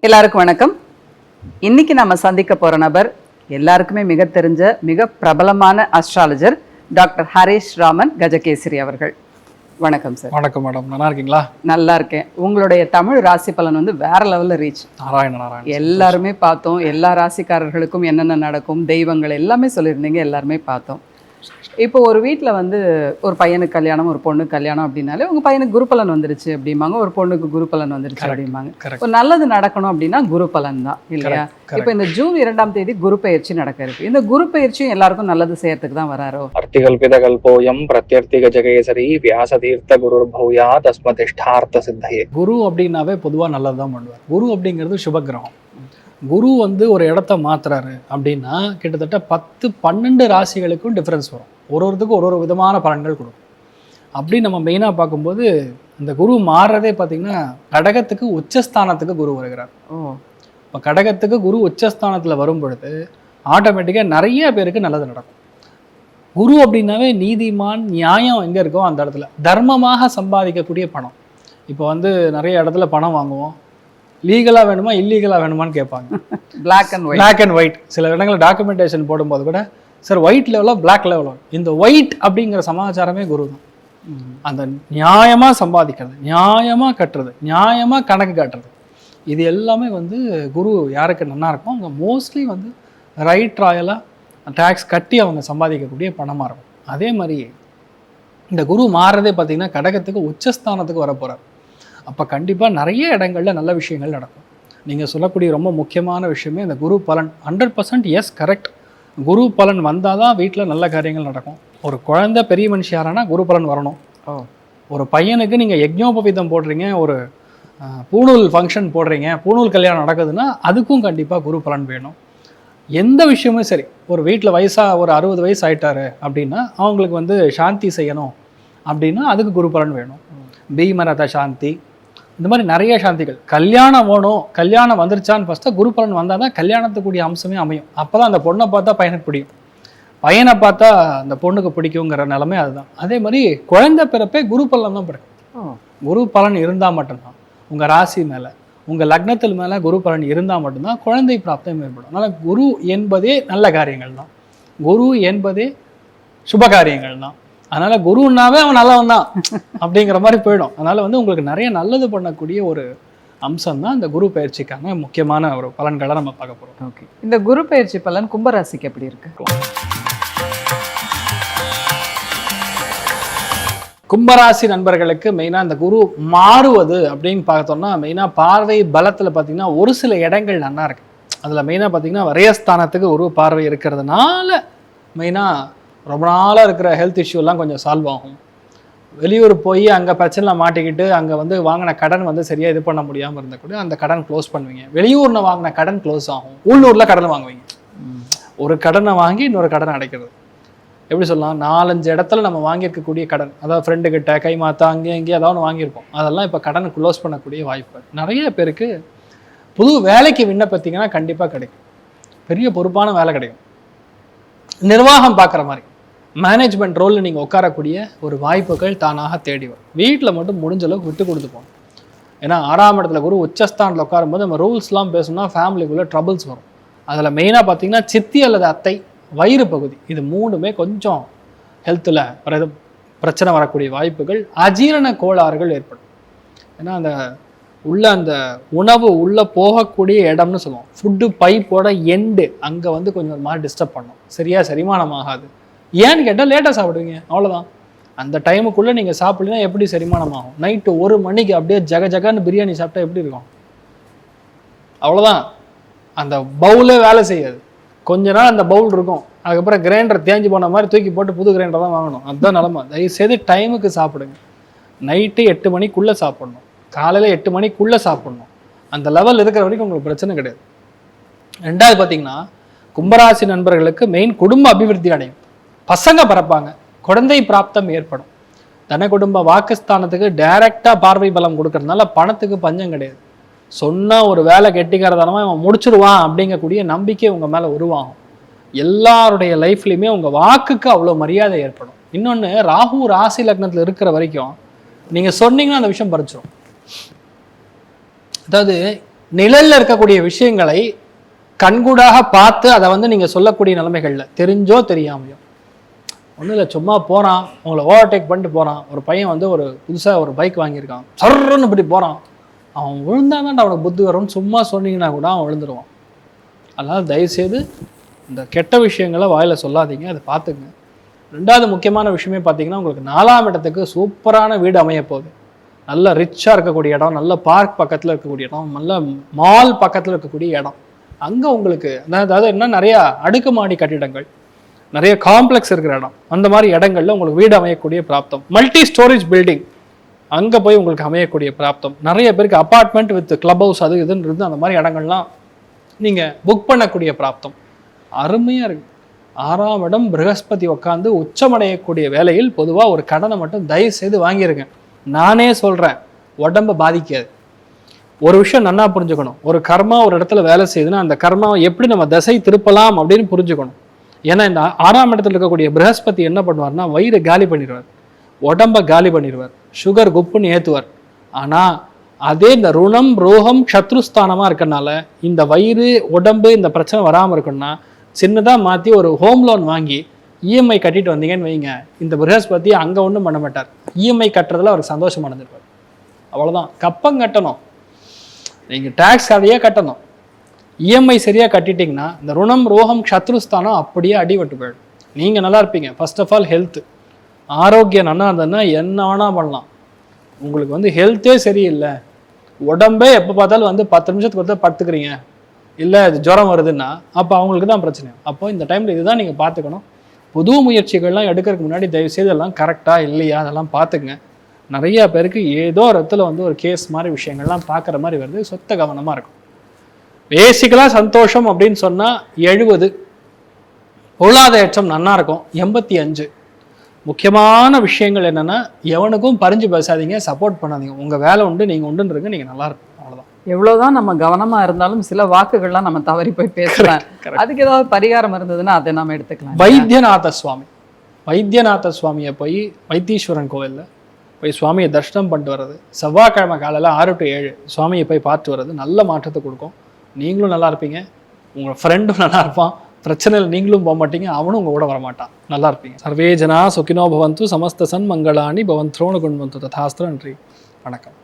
எல்லாருக்கும் வணக்கம். இன்னைக்கு நம்ம சந்திக்க போற நபர் எல்லாருக்குமே மிக தெரிஞ்ச மிக பிரபலமான அஸ்ட்ராலஜர் டாக்டர் ஹரிஷ் ராமன் கஜகேசரி அவர்கள். வணக்கம் சார். வணக்கம் மேடம், நல்லா இருக்கீங்களா? நல்லா இருக்கேன். உங்களுடைய தமிழ் ராசி பலன் வந்து வேற லெவல்ல ரீச். நாராயண எல்லாருமே பார்த்தோம். எல்லா ராசிக்காரர்களுக்கும் என்னென்ன நடக்கும், தெய்வங்கள் எல்லாமே சொல்லியிருந்தீங்க, எல்லாருமே பார்த்தோம். இப்போ ஒரு வீட்டில் வந்து ஒரு பையனுக்கு கல்யாணம், ஒரு பொண்ணுக்கு கல்யாணம் அப்படின்னாலே உங்கள் பையனுக்கு குரு பலன் வந்துருச்சு அப்படிம்பாங்க, ஒரு பொண்ணுக்கு குரு பலன் வந்துருச்சு அப்படிம்பாங்க. ஒரு நல்லது நடக்கணும் அப்படின்னா குரு பலன் தான் இல்லையா? இப்போ இந்த ஜூன் 2ஆம் தேதி குரு பயிற்சி நடக்க இருக்கு. இந்த குரு பயிற்சியும் எல்லாருக்கும் நல்லது செய்யறதுக்கு தான் வராரோ? அர்த்திகல்பித கல்போயம் பிரத்யர்த்தி கஜகேசரி வியாசதீர்த்த குரு பூயா தஸ்மதிஷ்டார்த்த சித்தையே. குரு அப்படின்னாவே பொதுவாக நல்லது தான் பண்ணுவார். குரு அப்படிங்கிறது சுபகிரகம். குரு வந்து ஒரு இடத்த மாத்துறாரு அப்படின்னா கிட்டத்தட்ட 10-12 ராசிகளுக்கும் டிஃப்ரென்ஸ் வரும். ஒருத்தருக்கும் ஒரு விதமான பலன்கள் கொடுக்கும். அப்படி நம்ம மெயினாக பார்க்கும்போது இந்த குரு மாறுறதே பார்த்தீங்கன்னா கடகத்துக்கு உச்சஸ்தானத்துக்கு குரு வருகிறார். இப்போ கடகத்துக்கு குரு உச்சஸ்தானத்தில் வரும் பொழுது ஆட்டோமேட்டிக்காக நிறைய பேருக்கு நல்லது நடக்கும். குரு அப்படின்னாவே நீதிமான், நியாயம் எங்கே இருக்கோ அந்த இடத்துல தர்மமாக சம்பாதிக்கக்கூடிய பணம். இப்போ வந்து நிறைய இடத்துல பணம் வாங்குவோம், லீகலாக வேணுமா இல்லீகலாக வேணுமான்னு கேட்பாங்க. Black and white. சில இடங்களில் டாக்குமெண்டேஷன் போடும்போது கூட சார் ஒயிட் லெவலோ பிளாக் லெவலோ, இந்த ஒயிட் அப்படிங்கிற சமாச்சாரமே குரு தான். அந்த நியாயமாக சம்பாதிக்கிறது, நியாயமாக கட்டுறது, நியாயமாக கணக்கு காட்டுறது, இது எல்லாமே வந்து குரு யாருக்கு நல்லா இருக்கும் அவங்க மோஸ்ட்லி வந்து ரைட் ராயலாக டேக்ஸ் கட்டி அவங்க சம்பாதிக்கக்கூடிய பணமாக இருக்கும். அதே மாதிரி இந்த குரு மாறுறதே பார்த்திங்கன்னா கடகத்துக்கு உச்சஸ்தானத்துக்கு வரப்போகிறார். அப்போ கண்டிப்பாக நிறைய இடங்களில் நல்ல விஷயங்கள் நடக்கும். நீங்கள் சொல்லக்கூடிய ரொம்ப முக்கியமான விஷயமே இந்த குரு பலன். 100% எஸ், கரெக்ட். குரு பலன் வந்தால் தான் வீட்டில் நல்ல காரியங்கள் நடக்கும். ஒரு குழந்தை பெரிய மனுஷி யாரானா குரு பலன் வரணும். ஒரு பையனுக்கு நீங்கள் யஜ்ஞோபவீதம் போடுறீங்க, ஒரு பூணூல் ஃபங்க்ஷன் போடுறீங்க, பூணூல் கல்யாணம் நடக்குதுன்னா அதுக்கும் கண்டிப்பாக குரு பலன் வேணும். எந்த விஷயமும் சரி, ஒரு வீட்டில் ஒரு 60 வயசு ஆயிட்டாரு அப்படின்னா அவங்களுக்கு வந்து சாந்தி செய்யணும் அப்படின்னா அதுக்கு குரு பலன் வேணும். பீமரத சாந்தி, இந்த மாதிரி நிறைய சாந்திகள். கல்யாணம் வேணும், கல்யாணம் வந்துருச்சான்னு ஃபஸ்ட்டு குரு பலன் வந்தால் தான் கல்யாணத்துக்குரிய அம்சமே அமையும். அப்போ தான் அந்த பொண்ணை பார்த்தா பையனுக்கு பிடிக்கும், பையனை பார்த்தா அந்த பொண்ணுக்கு பிடிக்குங்கிற நிலைமை அதுதான். அதே மாதிரி குழந்தை பிறப்பே குரு பலன் தான் பிறக்கும். குரு பலன் இருந்தால் மட்டும்தான் உங்கள் ராசி மேலே, உங்கள் லக்னத்தில் மேலே குரு பலன் இருந்தால் மட்டும்தான் குழந்தை பிராப்தம் ஏற்படும். அதனால் குரு என்பதே நல்ல காரியங்கள் தான், குரு என்பதே சுப காரியங்கள் தான். அதனால் குருன்னாவே அவன் நல்லவன் தான் அப்படிங்கிற மாதிரி போயிடும். அதனால் வந்து உங்களுக்கு நிறைய நல்லது பண்ணக்கூடிய ஒரு அம்சம் தான் இந்த குரு பயிற்சிக்கான முக்கியமான ஒரு பலன்களை நம்ம பார்க்க போகிறோம். ஓகே, இந்த குரு பயிற்சி பலன் கும்பராசிக்கு எப்படி இருக்கு? கும்பராசி நண்பர்களுக்கு மெயினாக இந்த குரு மாறுவது அப்படின்னு பார்த்தோம்னா மெயினாக பார்வை பலத்தில் பார்த்தீங்கன்னா ஒரு சில இடங்கள் நல்லா இருக்கு. அதில் மெயினாக பார்த்தீங்கன்னா வரையஸ்தானத்துக்கு குரு பார்வை இருக்கிறதுனால மெயினாக ரொம்ப நாளாக இருக்கிற ஹெல்த் இஷ்யூலாம் கொஞ்சம் சால்வ் ஆகும். வெளியூர் போய் அங்கே பிரச்சனை மாட்டிக்கிட்டு அங்கே வந்து வாங்கின கடன் வந்து சரியாக இது பண்ண முடியாமல் இருந்தால் கூட அந்த கடன் க்ளோஸ் பண்ணுவீங்க. வெளியூரில் வாங்கின கடன் க்ளோஸ் ஆகும். உள்ளூரில் கடன் வாங்குவீங்க. ஒரு கடனை வாங்கி இன்னொரு கடனை அடைக்கிறது. எப்படி சொல்லலாம், 4-5 இடத்துல நம்ம வாங்கியிருக்கக்கூடிய கடன், அதாவது ஃப்ரெண்டுக்கிட்ட கை மாற்றா அங்கேயும் இங்கேயும் ஏதாவது ஒன்று வாங்கியிருப்போம், அதெல்லாம் இப்போ கடனை க்ளோஸ் பண்ணக்கூடிய வாய்ப்பு. நிறைய பேருக்கு புது வேலைக்கு விண்ணப்பித்தீங்கன்னா கண்டிப்பாக கிடைக்கும். பெரிய பொறுப்பான வேலை கிடைக்கும். நிர்வாகம் பார்க்குற மாதிரி மேனேஜ்மெண்ட் ரோலில் நீங்கள் உட்காரக்கூடிய ஒரு வாய்ப்புகள் தானாக தேடி வரும். வீட்டில் மட்டும் முடிஞ்ச அளவுக்கு விட்டு கொடுத்து போகணும். ஏன்னா 6ஆம் இடத்துல குரு உச்சஸ்தானத்தில் உட்காரும்போது நம்ம ரூல்ஸ்லாம் பேசணும்னா ஃபேமிலிக்குள்ளே ட்ரபிள்ஸ் வரும். அதில் மெயினாக பார்த்தீங்கன்னா சித்தி அல்லது அத்தை, வயிறு பகுதி, இது 3மே கொஞ்சம் ஹெல்த்தில் பிரச்சனை வரக்கூடிய வாய்ப்புகள், அஜீரண கோளாறுகள் ஏற்படும். ஏன்னா அந்த உணவு உள்ளே போகக்கூடிய இடம்னு சொல்லுவோம், ஃபுட்டு பைப்போட எண்டு அங்கே வந்து கொஞ்சம் ஒரு மாதிரி டிஸ்டர்ப் பண்ணும். சரியாக செரிமானம் ஆகாது. ஏன்னு கேட்டால் லேட்டாக சாப்பிடுவீங்க, அவ்வளோதான். அந்த டைமுக்குள்ளே நீங்கள் சாப்பிடலாம் எப்படி செரிமானம் ஆகும்? நைட்டு 1 மணிக்கு அப்படியே ஜகன்னு பிரியாணி சாப்பிட்டா எப்படி இருக்கும்? அவ்வளோதான். அந்த பவுலே வேலை செய்யாது. கொஞ்ச நாள் அந்த பவுல் இருக்கும், அதுக்கப்புறம் கிரைண்டர் தேஞ்சு போன மாதிரி தூக்கி போட்டு புது கிரைண்டர் தான் வாங்கணும். அதுதான் நிலமை. தயவுசெய்து டைமுக்கு சாப்பிடுங்க. நைட்டு 8 மணிக்குள்ளே சாப்பிடணும், காலையில் 8 மணிக்குள்ளே சாப்பிடணும். அந்த லெவல் இருக்கிற வரைக்கும் உங்களுக்கு பிரச்சனை கிடையாது. 2வது பார்த்தீங்கன்னா கும்பராசி நண்பர்களுக்கு மெயின் குடும்ப அபிவிருத்தி அடையும். பசங்க பிறப்பாங்க, குழந்தை பிராப்தம் ஏற்படும். தன குடும்ப வாக்குஸ்தானத்துக்கு டைரக்டாக பார்வை பலம் கொடுக்கறதுனால பணத்துக்கு பஞ்சம் கிடையாது. சொன்னால் ஒரு வேலை கெட்டிக்கிறதானமா இவன் முடிச்சிடுவான் அப்படிங்கக்கூடிய நம்பிக்கை உங்கள் மேலே உருவாகும். எல்லாருடைய லைஃப்லையுமே உங்கள் வாக்குக்கு அவ்வளோ மரியாதை ஏற்படும். இன்னொன்று, ராகு ராசி லக்னத்தில் இருக்கிற வரைக்கும் நீங்கள் சொன்னீங்கன்னா அந்த விஷயம் பறிச்சிடும். அதாவது நிழல்ல இருக்கக்கூடிய விஷயங்களை கண்கூடாக பார்த்து அதை வந்து நீங்கள் சொல்லக்கூடிய நிலைமைகள்ல தெரிஞ்சோ தெரியாமையோ, ஒன்றும் இல்லை, சும்மா போகிறான், உங்களை ஓவர்டேக் பண்ணிட்டு போகிறான். ஒரு பையன் வந்து ஒரு புதுசாக ஒரு பைக் வாங்கியிருக்கான், சர்ன்னு இப்படி போகிறான், அவன் விழுந்தாதான் அவனுக்கு புத்தி வரும்னு சும்மா சொன்னீங்கன்னா கூட அவன் விழுந்துருவான். அதனால் தயவுசெய்து இந்த கெட்ட விஷயங்களை வாயில் சொல்லாதீங்க, அதை பார்த்துங்க. ரெண்டாவது முக்கியமான விஷயமே பார்த்தீங்கன்னா, உங்களுக்கு 4ஆம் இடத்துக்கு சூப்பரான வீடு அமைய போகுது. நல்ல ரிச்சாக இருக்கக்கூடிய இடம், நல்ல பார்க் பக்கத்தில் இருக்கக்கூடிய இடம், நல்ல மால் பக்கத்தில் இருக்கக்கூடிய இடம். அங்கே உங்களுக்கு அதாவது என்ன, நிறையா அடுக்குமாடி கட்டிடங்கள், நிறைய காம்ப்ளெக்ஸ் இருக்கிற இடம், அந்த மாதிரி இடங்கள்ல உங்களுக்கு வீடு அமையக்கூடிய பிராப்தம். மல்டி ஸ்டோரேஜ் பில்டிங் அங்கே போய் உங்களுக்கு அமையக்கூடிய பிராப்தம். நிறைய பேருக்கு அப்பார்ட்மெண்ட் வித் கிளப் ஹவுஸ் அது இதுன்னு இருந்து அந்த மாதிரி இடங்கள்லாம் நீங்கள் புக் பண்ணக்கூடிய பிராப்தம் அருமையாக இருக்குது. 6ஆம் இடம் ப்ரஹஸ்பதி உட்காந்து உச்சமடையக்கூடிய வேலையில் பொதுவாக ஒரு கடனை மட்டும் தயவு செய்து வாங்கிருங்க. நானே சொல்கிறேன், உடம்பை பாதிக்காது. ஒரு விஷயம் நன்னா புரிஞ்சுக்கணும், ஒரு கர்மா ஒரு இடத்துல வேலை செய்யுதுன்னா அந்த கர்மாவை எப்படி நம்ம திசை திருப்பலாம் அப்படின்னு புரிஞ்சுக்கணும். ஏன்னா இந்த 6ஆம் இடத்துல இருக்கக்கூடிய ப்ரஹஸ்பதி என்ன பண்ணுவார்னா, வயிறு காலி பண்ணிடுவார், உடம்பை காலி பண்ணிடுவார், சுகர் குப்புன்னு ஏற்றுவார். ஆனால் அதே இந்த ருணம் ரோகம் சத்ருஸ்தானமாக இருக்கனால இந்த வயிறு உடம்பு இந்த பிரச்சனை வராமல் இருக்குன்னா சின்னதாக மாற்றி ஒரு ஹோம் லோன் வாங்கி இஎம்ஐ கட்டிட்டு வந்தீங்கன்னு வைங்க, இந்த ப்ரஹஸ்பதி அங்கே ஒன்றும் பண்ண மாட்டார். இஎம்ஐ கட்டுறதுல அவருக்கு சந்தோஷம் அடைஞ்சிருப்பார். அவ்வளோதான். கப்பம் கட்டணும், நீங்கள் டேக்ஸ் அதையே கட்டணும். இஎம்ஐ சரியாக கட்டிட்டிங்கன்னா இந்த ருணம் ரோகம் சத்ருஸ்தானம் அப்படியே அடிபட்டு போயிடும். நீங்கள் நல்லா இருப்பீங்க. ஃபர்ஸ்ட் ஆஃப் ஆல் ஹெல்த், ஆரோக்கியம் நல்லா இருந்ததுன்னா என்ன வேணால் பண்ணலாம். உங்களுக்கு வந்து ஹெல்த்தே சரியில்லை, உடம்பே எப்போ பார்த்தாலும் வந்து 10 நிமிஷத்துக்கு ஒருத்தர் படுத்துக்கிறீங்க, இல்லை அது ஜுரம் வருதுன்னா அப்போ அவங்களுக்கு தான் பிரச்சனை. அப்போ இந்த டைமில் இதுதான் நீங்கள் பார்த்துக்கணும். புது முயற்சிகள்லாம் எடுக்கிறதுக்கு முன்னாடி தயவுசெய்து எல்லாம் கரெக்டாக இல்லையா அதெல்லாம் பார்த்துக்குங்க. நிறையா பேருக்கு ஏதோ ஒரு இடத்துல வந்து ஒரு கேஸ் மாதிரி விஷயங்கள்லாம் பார்க்குற மாதிரி வருது. சொத்த கவனமாக இருக்கும். பேசிக்கலாக சந்தோஷம் அப்படின்னு சொன்னால் 70, பொருளாதார ஏற்றம் நல்லா இருக்கும் 85. முக்கியமான விஷயங்கள் என்னென்னா, எவனுக்கும் பறிஞ்சு பேசாதீங்க, சப்போர்ட் பண்ணாதீங்க. உங்கள் வேலை உண்டு, நீங்கள் உண்டுன்றங்க, நீங்கள் நல்லா இருக்கும். அவ்வளோதான். எவ்வளோதான் நம்ம கவனமாக இருந்தாலும் சில வாக்குகள்லாம் நம்ம தவறி போய் பேசுகிறேன். அதுக்கு ஏதாவது பரிகாரம் இருந்ததுன்னா அதை நாம் எடுத்துக்கலாம். வைத்தியநாத சுவாமியை போய் வைத்தீஸ்வரன் கோவிலில் போய் சுவாமியை தரிசனம் பண்ணிட்டு வர்றது, செவ்வாய்க்கிழமை காலையில் 6 to 7 சுவாமியை போய் பார்த்து வர்றது நல்ல மாற்றத்தை கொடுக்கும். நீங்களும் நல்லா இருப்பீங்க, உங்கள் ஃப்ரெண்டும் நல்லா இருப்பான், பிரச்சனையில் நீங்களும் போக மாட்டீங்க, அவனும் உங்கள் கூட வரமாட்டான், நல்லா இருப்பீங்க. சர்வே ஜனா சுகினோ பவந்து, சமஸ்த சன் மங்களானி பவந்த்ரோண குண்வந்து ததாஸ்திரம். நன்றி, வணக்கம்.